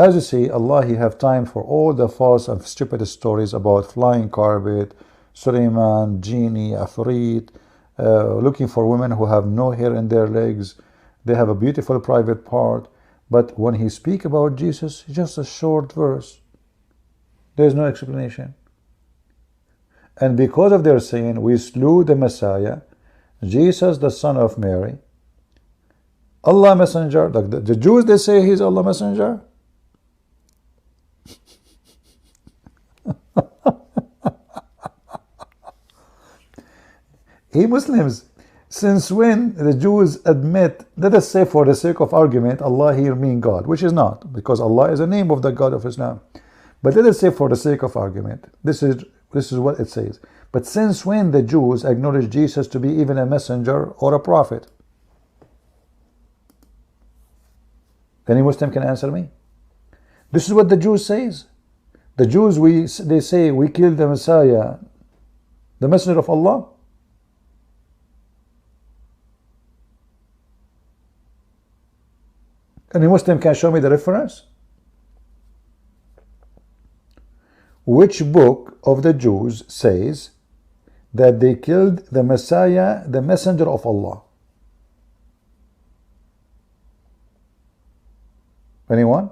As you see, Allah, He have time for all the false and stupid stories about flying carpet, Suleiman, genie, Afrit, looking for women who have no hair in their legs. They have a beautiful private part. But when He speak about Jesus, just a short verse. There is no explanation. And because of their sin, we slew the Messiah, Jesus, the son of Mary, Allah messenger. Like the Jews, they say He's Allah messenger. Hey Muslims, since when the Jews admit, let us say for the sake of argument, Allah here mean God, which is not, because Allah is a name of the God of Islam. But let us say for the sake of argument, this is what it says. But since when the Jews acknowledge Jesus to be even a messenger or a prophet? Any Muslim can answer me? This is what the Jews says. The Jews, they say we killed the Messiah, the messenger of Allah. Any Muslim can show me the reference? Which book of the Jews says that they killed the Messiah, the messenger of Allah? Anyone?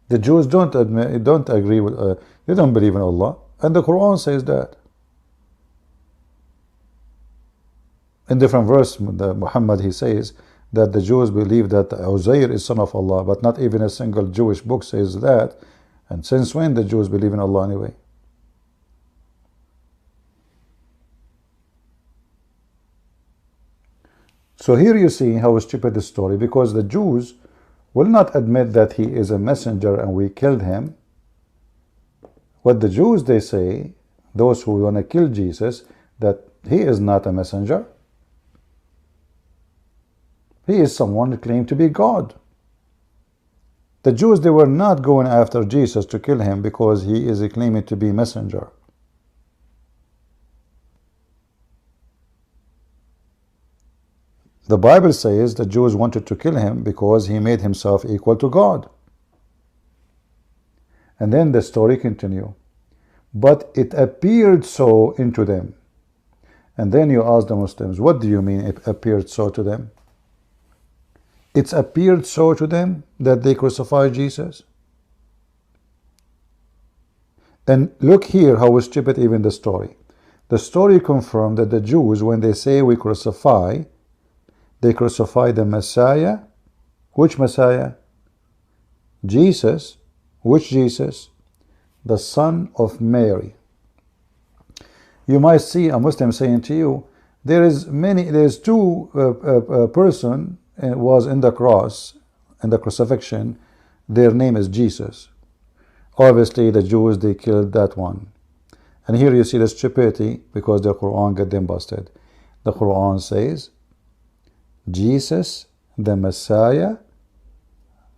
The Jews don't agree with, they don't believe in Allah. And the Quran says that. In different verse, Muhammad, he says that the Jews believe that Uzair is son of Allah, but not even a single Jewish book says that. And since when the Jews believe in Allah anyway? So here you see how stupid this story, because the Jews will not admit that he is a messenger and we killed him. What the Jews, they say, those who want to kill Jesus, that he is not a messenger. He is someone who claimed to be God. The Jews, they were not going after Jesus to kill him because he is claiming to be messenger. The Bible says the Jews wanted to kill him because he made himself equal to God. And then the story continues. But it appeared so into them. And then you ask the Muslims, what do you mean it appeared so to them? It's appeared so to them that they crucified Jesus. And look here how stupid even the story. The story confirmed that the Jews, when they say we crucify, they crucify the Messiah. Which Messiah? Jesus. Which Jesus? The son of Mary. You might see a Muslim saying to you, there's two person was in the cross, in the crucifixion, their name is Jesus. Obviously the Jews, they killed that one. And here you see the stupidity, because the Quran got them busted. The Quran says Jesus, the Messiah,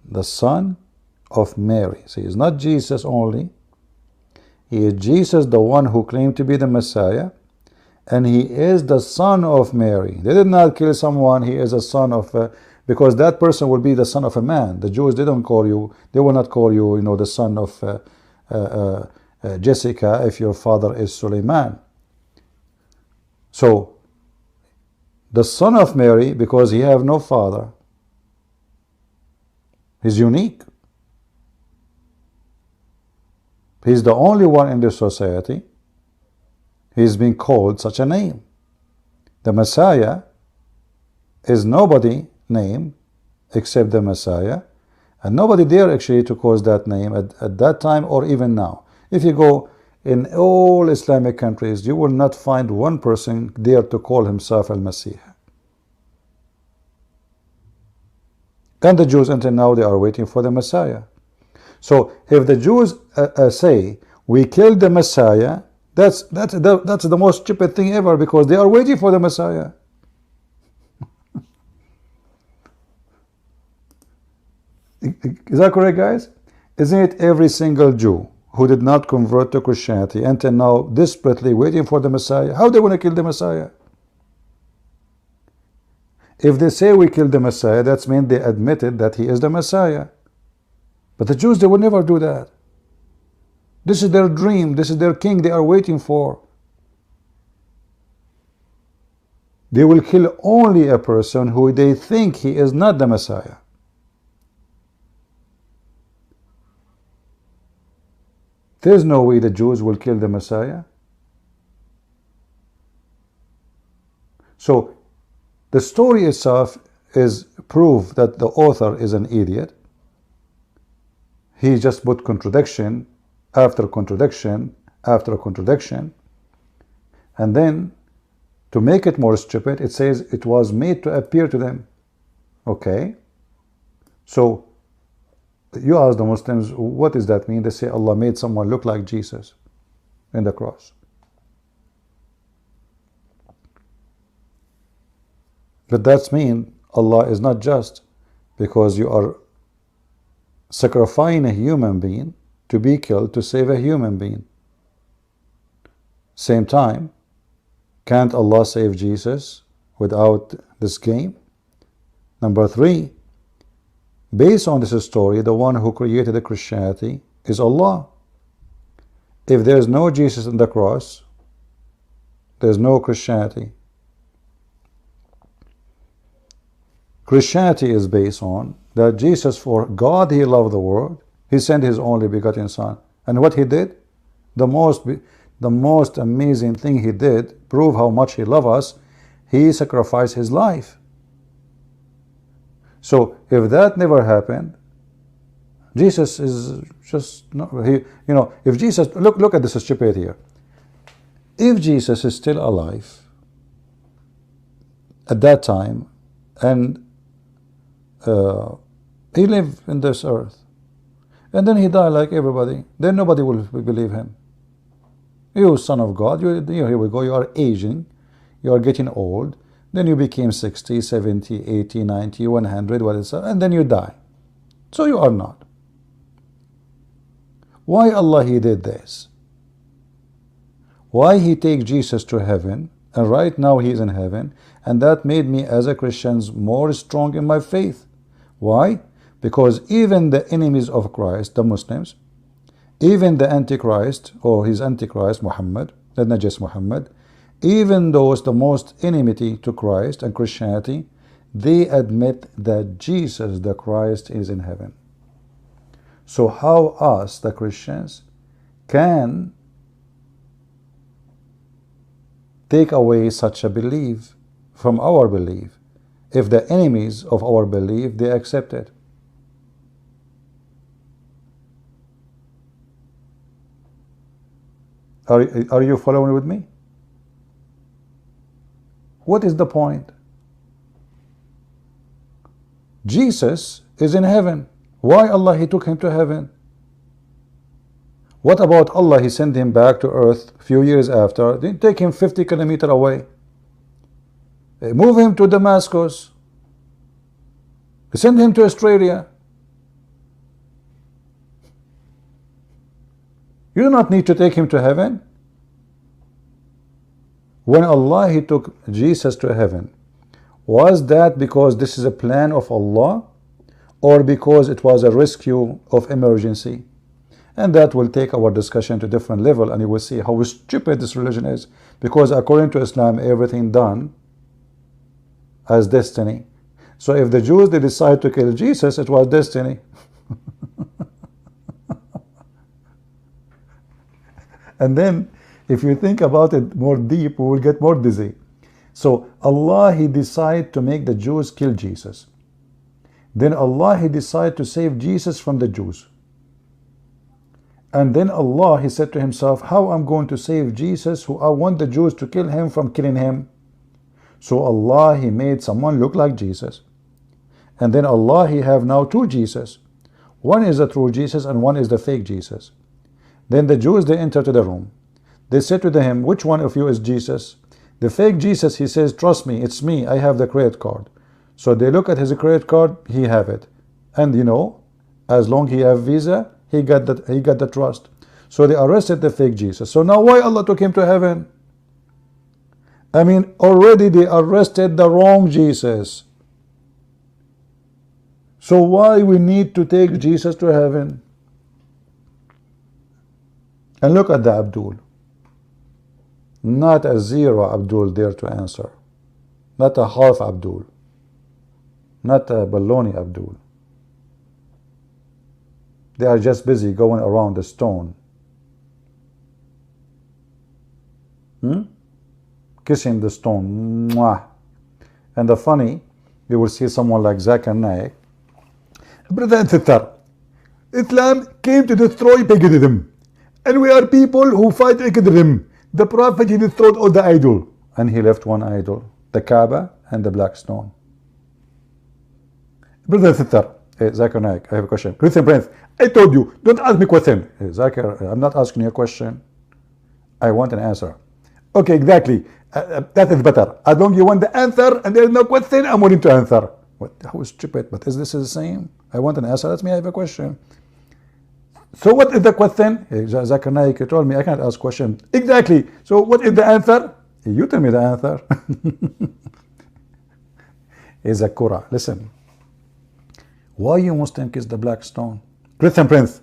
the son of Mary. See, it's not Jesus only. He is Jesus, the one who claimed to be the Messiah, and he is the son of Mary. They did not kill someone. He is a son of, because that person will be the son of a man. The Jews, they don't call you, they will not call you, the son of Jessica if your father is Suleiman. So the son of Mary, because he have no father, he's unique. He's the only one in this society. He's been called such a name. The Messiah is nobody name except the Messiah, and nobody dare actually to cause that name at that time or even now. If you go in all Islamic countries, you will not find one person dare to call himself Al-Masih. And the Jews until now, they are waiting for the Messiah. So if the Jews say we killed the Messiah, that's the most stupid thing ever, because they are waiting for the Messiah. Is that correct, guys? Isn't it every single Jew who did not convert to Christianity until now, desperately waiting for the Messiah. How they want to kill the Messiah? If they say we killed the Messiah, that means they admitted that he is the Messiah. But the Jews, they will never do that. This is their dream. This is their king they are waiting for. They will kill only a person who they think he is not the Messiah. There's no way the Jews will kill the Messiah. So the story itself is proof that the author is an idiot. He just put contradiction after contradiction after contradiction, and then to make it more stupid, it says it was made to appear to them. Okay, so you ask the Muslims, what does that mean? They say Allah made someone look like Jesus in the cross. But that means Allah is not just, because you are sacrificing a human being to be killed to save a human being. Same time, can't Allah save Jesus without this game? Number 3, based on this story, the one who created the Christianity is Allah. If there is no Jesus on the cross, there is no Christianity. Christianity is based on that Jesus, for God he loved the world, he sent his only begotten son. And what he did, the most amazing thing he did, prove how much he loved us, he sacrificed his life. So if that never happened, Jesus is just not, if Jesus, look at this stupid here. If Jesus is still alive at that time, and he lived in this earth, and then he died like everybody, then nobody will believe him. You son of God, here we go, you are aging, you are getting old, then you became 60, 70, 80, 90, 100, whatever, and then you die. So you are not. Why Allah he did this? Why he take Jesus to heaven, and right now he is in heaven, and that made me as a Christian more strong in my faith. Why? Because even the enemies of Christ, the Muslims, even the Antichrist, or his Antichrist, Muhammad, not just Muhammad, even those the most enmity to Christ and Christianity, they admit that Jesus the Christ is in heaven. So how us, the Christians, can take away such a belief from our belief if the enemies of our belief, they accept it? Are you following with me? What is the point? Jesus is in heaven. Why Allah he took him to heaven? What about Allah he sent him back to earth a few years after? They take him 50 kilometers away. They move him to Damascus. They send him to Australia. You do not need to take him to heaven. When Allah he took Jesus to heaven, was that because this is a plan of Allah, or because it was a rescue of emergency? And that will take our discussion to a different level, and you will see how stupid this religion is. Because according to Islam, everything done as destiny. So if the Jews they decide to kill Jesus, it was destiny. And then if you think about it more deep, we will get more dizzy. So Allah he decided to make the Jews kill Jesus. Then Allah he decided to save Jesus from the Jews. And then Allah he said to himself, how I'm going to save Jesus who I want the Jews to kill him from killing him? So Allah he made someone look like Jesus. And then Allah he have now two Jesus. One is the true Jesus and one is the fake Jesus. Then the Jews they enter to the room. They said to him, which one of you is Jesus? The fake Jesus, he says, trust me, it's me, I have the credit card. So they look at his credit card, he have it. And as long he have Visa, he got the trust. So they arrested the fake Jesus. So now why Allah took him to heaven? I mean, already they arrested the wrong Jesus. So why we need to take Jesus to heaven? And look at the Abdul. Not a zero Abdul there to answer. Not a half Abdul. Not a baloney Abdul. They are just busy going around the stone. Kissing the stone. Mwah. And the funny, you will see someone like Zakir Naik. Brother and sister, Islam came to destroy paganism. And we are people who fight paganism. The Prophet, he destroyed all the idol. And he left one idol, the Kaaba and the black stone. Brother and sister, Zakir Naik, I have a question. Christian Prince, I told you, don't ask me question. Zakir, I'm not asking you a question. I want an answer. Okay, exactly. That is better. As long as you want the answer and there is no question, I'm willing to answer. What? How stupid. But is this the same? I want an answer. Let me have a question. So what is the question? Zakir Naik, you told me I can't ask question. Exactly. So what is the answer? You tell me the answer. Is a Qur'an. Listen. Why you Muslim kiss the black stone? Christian Prince.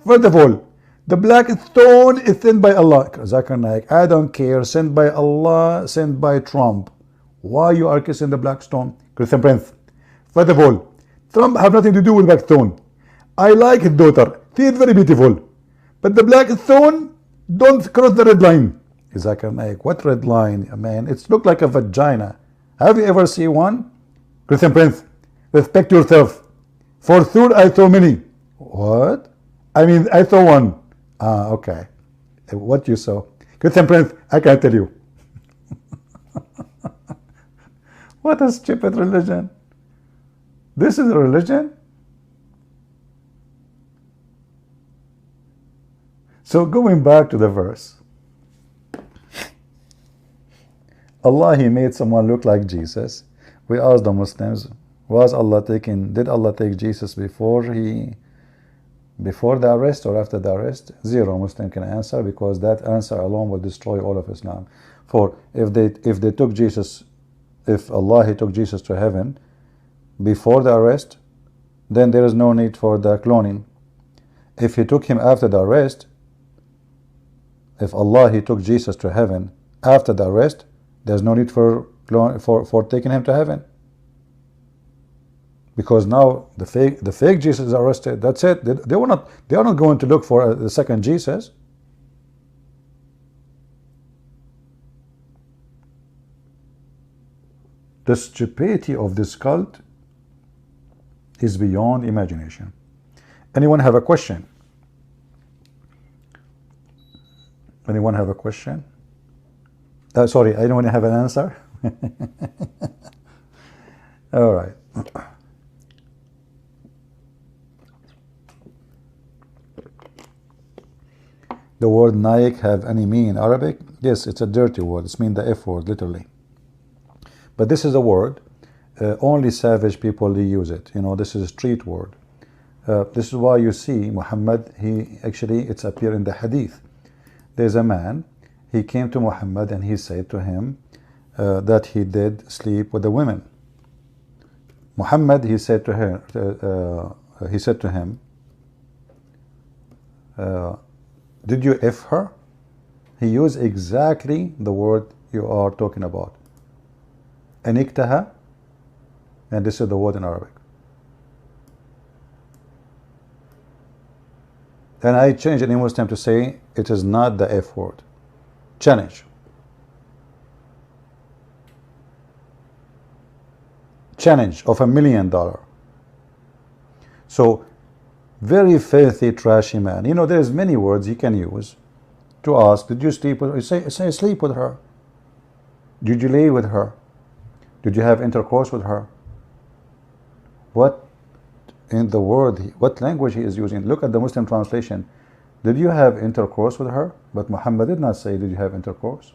First of all, the black stone is sent by Allah. Zakir Naik, I don't care. Sent by Allah, sent by Trump. Why you are kissing the black stone? Christian Prince. First of all, Trump have nothing to do with black stone. I like his daughter. She is very beautiful. But the black stone, don't cross the red line. Zakir Naik, what red line? Man, it looks like a vagina. Have you ever seen one? Christian Prince, respect yourself. For sure I saw many. What? I mean, I saw one. Ah, okay. What you saw? Christian Prince, I can't tell you. What a stupid religion. This is a religion? So going back to the verse. Allah, he made someone look like Jesus. We asked the Muslims, did Allah take Jesus before the arrest or after the arrest? Zero Muslim can answer, because that answer alone will destroy all of Islam. For if they took Jesus, if Allah, he took Jesus to heaven before the arrest, then there is no need for the cloning. If he took him after the arrest, if Allah, he took Jesus to heaven after the arrest, there's no need for taking him to heaven, because now the fake Jesus is arrested. That's it. They are not going to look for the second Jesus. The stupidity of this cult is beyond imagination. Anyone have a question? Anyone have a question? Sorry, I don't have an answer. All right. The word Naik have any meaning in Arabic? Yes, it's a dirty word. It's mean the F word, literally. But this is a word, only savage people they use it. You know, this is a street word. This is why you see Muhammad, it's appear in the hadith. There's a man, he came to Muhammad and he said to him that he did sleep with the women. Muhammad, he said to him, did you F her? He used exactly the word you are talking about. Aniktaha, and this is the word in Arabic. And I change any Muslim to say it is not the F word. Challenge. Challenge of $1 million. So, very filthy, trashy man. You know, there's many words you can use to ask, did you sleep with her? Say sleep with her. Did you lay with her? Did you have intercourse with her? What in the word, what language he is using? Look at the Muslim translation. Did you have intercourse with her? But Muhammad did not say, did you have intercourse?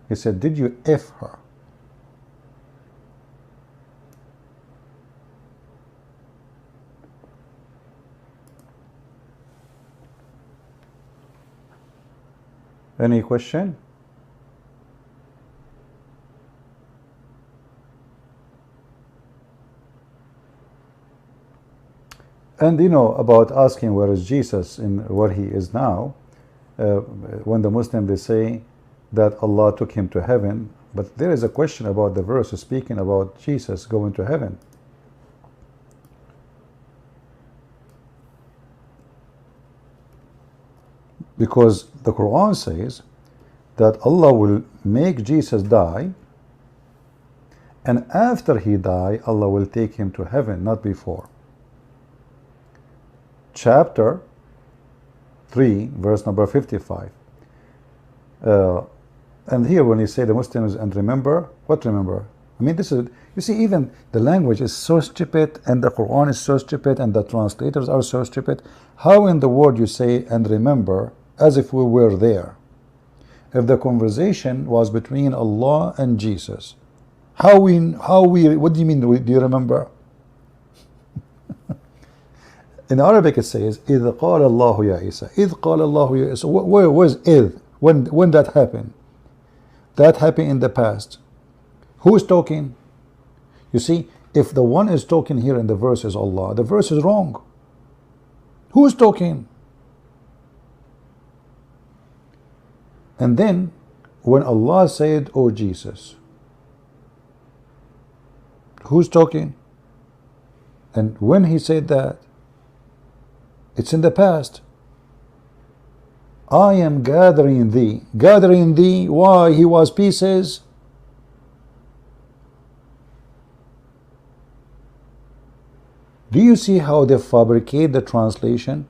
He said, did you F her? Any question? And you know about asking where is Jesus and where he is now. When the Muslims they say that Allah took him to heaven, but there is a question about the verse speaking about Jesus going to heaven. Because the Quran says that Allah will make Jesus die, and after he die, Allah will take him to heaven, not before. Chapter 3, verse number 55. And here when you say the Muslims, and remember, what remember? I mean, this is, you see, even the language is so stupid, and the Quran is so stupid, and the translators are so stupid. How in the world you say and remember as if we were there? If the conversation was between Allah and Jesus, what do you mean, do you remember? In Arabic it says, إِذْ قَالَ اللَّهُ يَا عِيسَى. إِذْ قَالَ اللَّهُ يَا عِيسَى. Where was إِذْ? When that happened? That happened in the past. Who is talking? You see, if the one is talking here in the verse is Allah, the verse is wrong. Who is talking? And then, when Allah said, "Oh Jesus," who's talking? And when he said that, it's in the past. I am gathering thee. Gathering thee, why? He was pieces. Do you see how they fabricate the translation?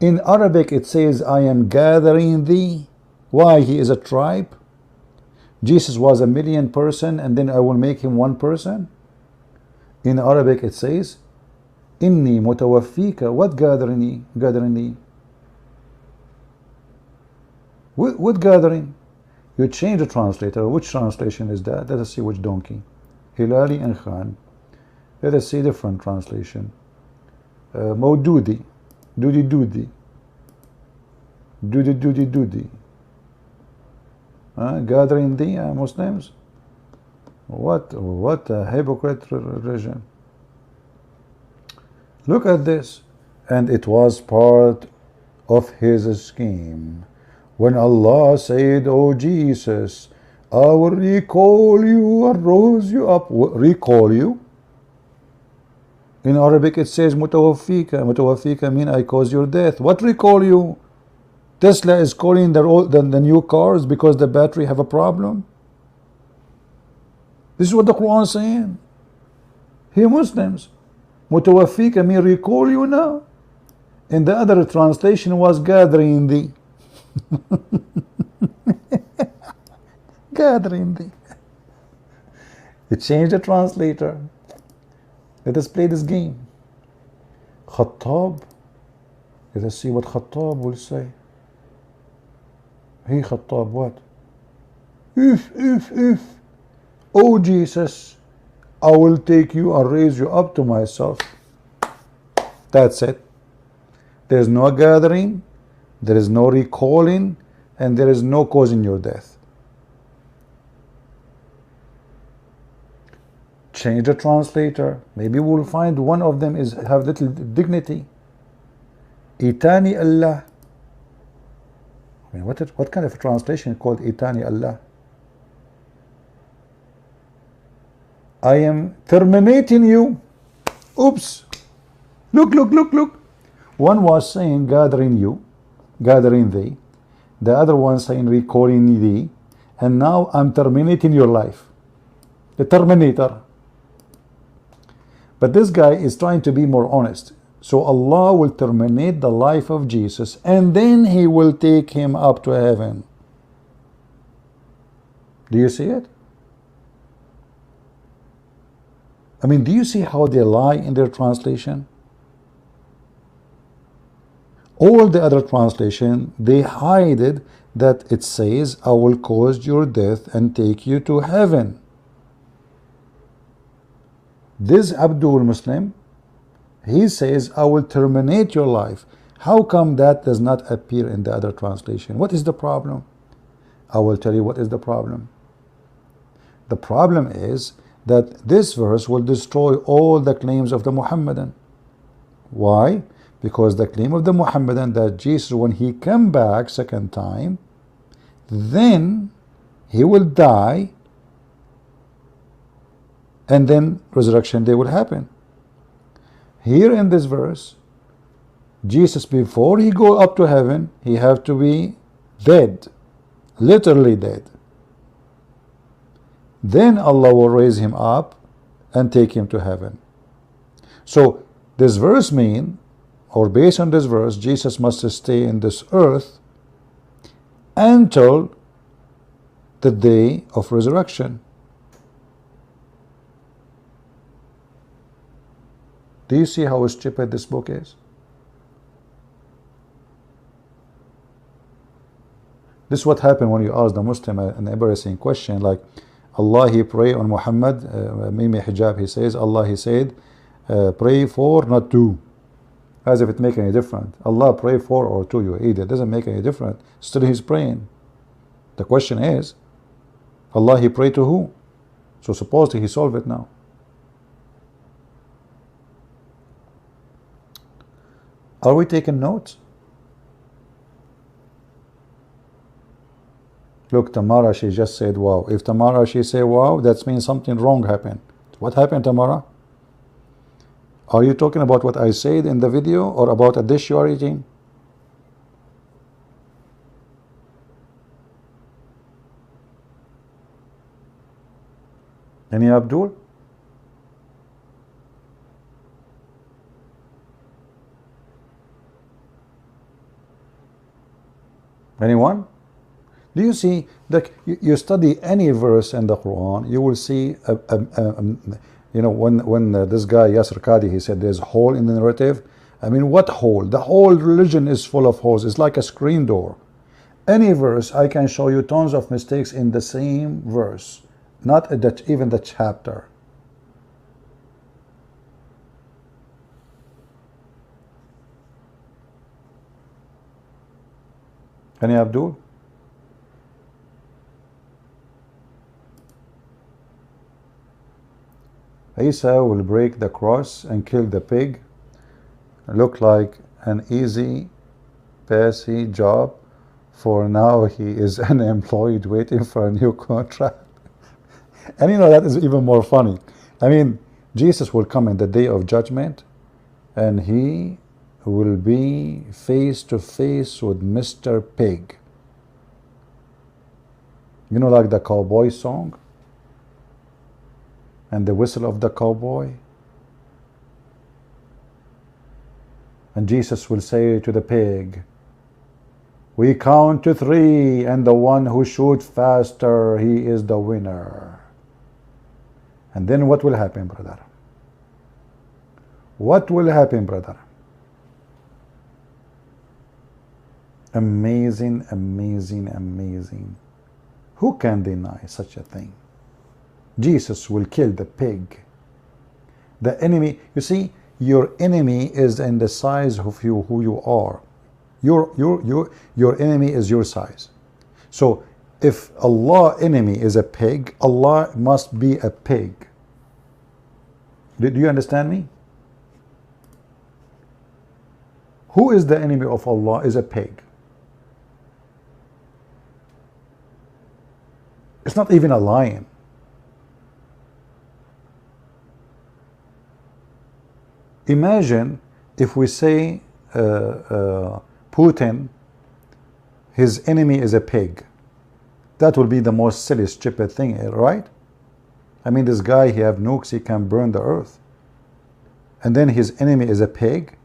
In Arabic it says, I am gathering thee. Why? He is a tribe. Jesus was 1,000,000 person, and then I will make him one person. In Arabic it says, Inni mutawaffika. What gathering? Gathering? What gathering? You change the translator. Which translation is that? Let us see which donkey. Hilali and Khan. Let us see different translation. Maududi. Doody. Doody. Gathering the Muslims. What a hypocrite religion. Look at this. And it was part of his scheme. When Allah said, "Oh Jesus, I will recall you and rose you up." Recall you? In Arabic it says mutawaffika. Mutawaffika mean I cause your death. What recall you? Tesla is calling the new cars because the battery have a problem. This is what the Quran is saying. Here Muslims, mutawaffika mean recall you now. And the other translation was gathering thee. Gathering thee. You change the translator. Let us play this game. Khattab. Let us see what Khattab will say. Hey Khattab, what? If. Oh Jesus, I will take you and raise you up to myself. That's it. There's no gathering, there is no recalling, and there is no causing your death. Change the translator. Maybe we'll find one of them is have little dignity. Itani Allah. I mean, what kind of a translation called Itani Allah? I am terminating you. Oops. Look. One was saying gathering you, gathering thee. The other one saying recalling thee. And now I'm terminating your life. The Terminator. But this guy is trying to be more honest. So Allah will terminate the life of Jesus, and then he will take him up to heaven. Do you see it? I mean, do you see how they lie in their translation? All the other translation, they hide it, that it says, I will cause your death and take you to heaven. This Abdul Muslim, he says, I will terminate your life. How come that does not appear in the other translation? What is the problem? I will tell you what is the problem. The problem is that this verse will destroy all the claims of the Muhammadan. Why? Because the claim of the Muhammadan that Jesus, when he come back second time, then he will die, and then resurrection day will happen. Here in this verse, Jesus, before he go up to heaven, he have to be dead, literally dead. Then Allah will raise him up and take him to heaven. So this verse mean, or based on this verse, Jesus must stay in this earth until the day of resurrection. Do you see how stupid this book is? This is what happened when you ask the Muslim an embarrassing question like, Allah, he pray on Muhammad, Mimi Hijab, he says, Allah, he said, pray for, not to. As if it make any difference. Allah pray for or to, you idiot. It doesn't make any difference. Still he's praying. The question is, Allah, he pray to who? So supposedly he solved it now. Are we taking notes? Look, Tamara, she just said wow. If Tamara, she say wow, that means something wrong happened. What happened, Tamara? Are you talking about what I said in the video or about a dish you are eating? Any Abdul? Anyone? Do you see that you study any verse in the Quran, you will see you know, when this guy Yasser Qadi, he said there's a hole in the narrative. I mean, what hole? The whole religion is full of holes. It's like a screen door. Any verse, I can show you tons of mistakes in the same verse, not even the chapter. Any Abdul? Isa will break the cross and kill the pig. Look like an easy, passy job. For now, he is unemployed, waiting for a new contract. And you know, that is even more funny. I mean, Jesus will come in the day of judgment, and he will be face to face with Mr. Pig. You know, like the cowboy song? And the whistle of the cowboy. And Jesus will say to the pig, we count to 3, and the one who shoots faster, he is the winner. And then what will happen, brother? What will happen, brother? Amazing, amazing, amazing. Who can deny such a thing? Jesus will kill the pig. The enemy, you see, your enemy is in the size of you, who you are. Your enemy is your size. So if Allah's enemy is a pig, Allah must be a pig. Do you understand me? Who is the enemy of Allah is a pig. It's not even a lion. Imagine if we say Putin, his enemy is a pig. That will be the most silly, stupid thing, right? I mean, this guy, he have nukes, he can burn the earth. And then his enemy is a pig.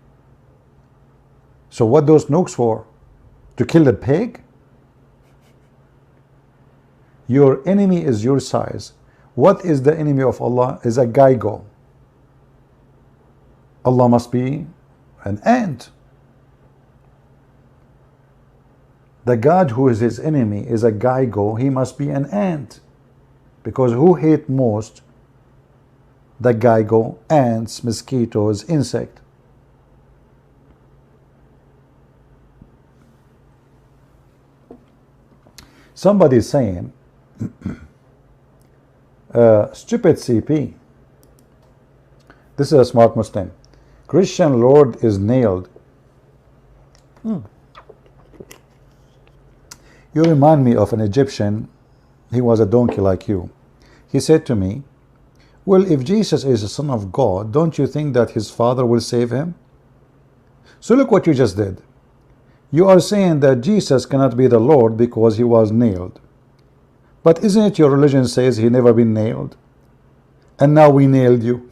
So what those nukes for? To kill the pig? Your enemy is your size. What is the enemy of Allah? Is a geigo. Allah must be an ant. The God who is his enemy is a geigo. He must be an ant. Because who hate most? The geigo, ants, mosquitoes, insect. Somebody is saying, stupid CP. This is a smart Muslim. Christian Lord is nailed. You remind me of an Egyptian. He was a donkey like you. He said to me, well, if Jesus is the Son of God, don't you think that his Father will save him? So look what you just did. You are saying that Jesus cannot be the Lord because he was nailed. But isn't it your religion says he never been nailed? And now we nailed you.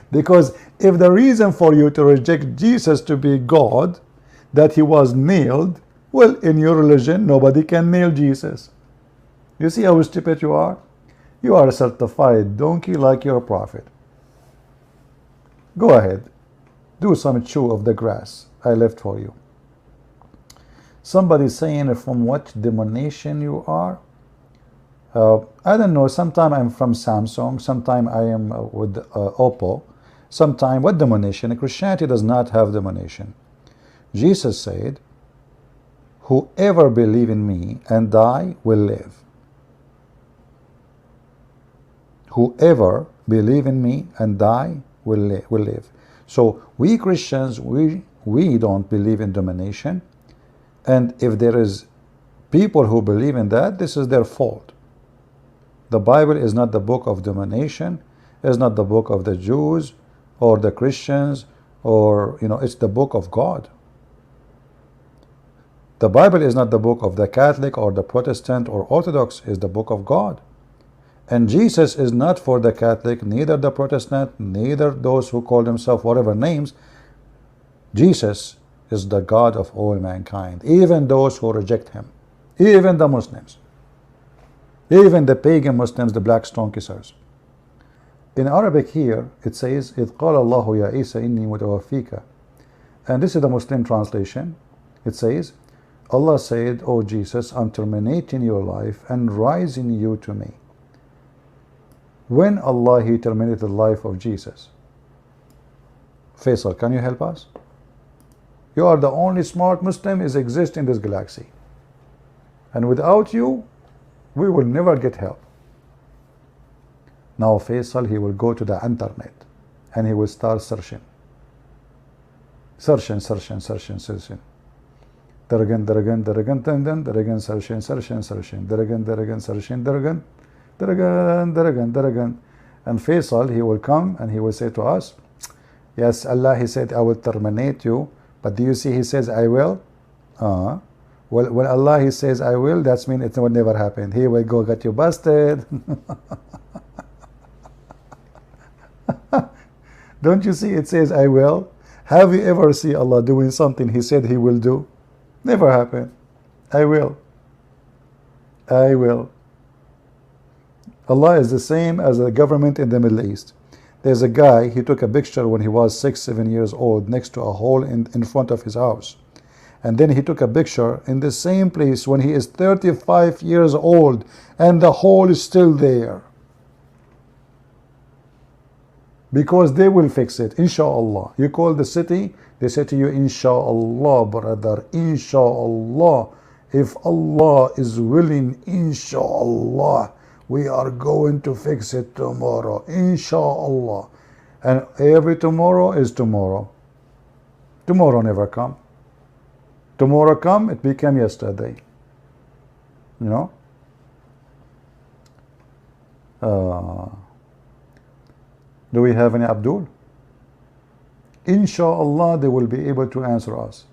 Because if the reason for you to reject Jesus to be God, that he was nailed, well, in your religion, nobody can nail Jesus. You see how stupid you are? You are a certified donkey like your prophet. Go ahead. Do some chew of the grass I left for you. Somebody saying from what denomination you are. I don't know. Sometime I'm from Samsung. Sometime I am with Oppo. Sometime what denomination? Christianity does not have denomination. Jesus said, whoever believe in me and die will live. Whoever believe in me and die will live. So we Christians, we don't believe in domination. And if there is people who believe in that, this is their fault. The Bible is not the book of domination. It's not the book of the Jews or the Christians, or it's the book of God. The Bible is not the book of the Catholic or the Protestant or Orthodox. It's the book of God. And Jesus is not for the Catholic, neither the Protestant, neither those who call themselves whatever names. Jesus is the God of all mankind, even those who reject him, even the Muslims, even the pagan Muslims, the black stone kissers. In Arabic here, it says, إِذْ قَالَ اللَّهُ يَا عِيسَى إِنِّي مُتَوَفِّيكَ. And this is the Muslim translation. It says, Allah said, O Jesus, I'm terminating your life and rising you to me. When Allah he terminated the life of Jesus? Faisal, can you help us? You are the only smart Muslim is exist in this galaxy. And without you, we will never get help. Now Faisal, he will go to the internet and he will start searching. Searching. Daragan, searching. And Faisal, he will come and he will say to us, yes, Allah, he said, I will terminate you. But do you see, he says, I will? Well, when Allah, he says, I will, that means it will never happen. He will go get you busted. Don't you see, it says, I will? Have you ever seen Allah doing something he said he will do? Never happened. I will. Allah is the same as the government in the Middle East. There's a guy, he took a picture when he was 6-7 years old next to a hole in front of his house. And then he took a picture in the same place when he is 35 years old and the hole is still there. Because they will fix it, inshallah. You call the city, they say to you, inshallah, brother, inshallah. If Allah is willing, inshallah, we are going to fix it tomorrow, inshallah. And every tomorrow is tomorrow. Tomorrow never come. Tomorrow come, it became yesterday. Do we have any Abdul? Inshallah, they will be able to answer us.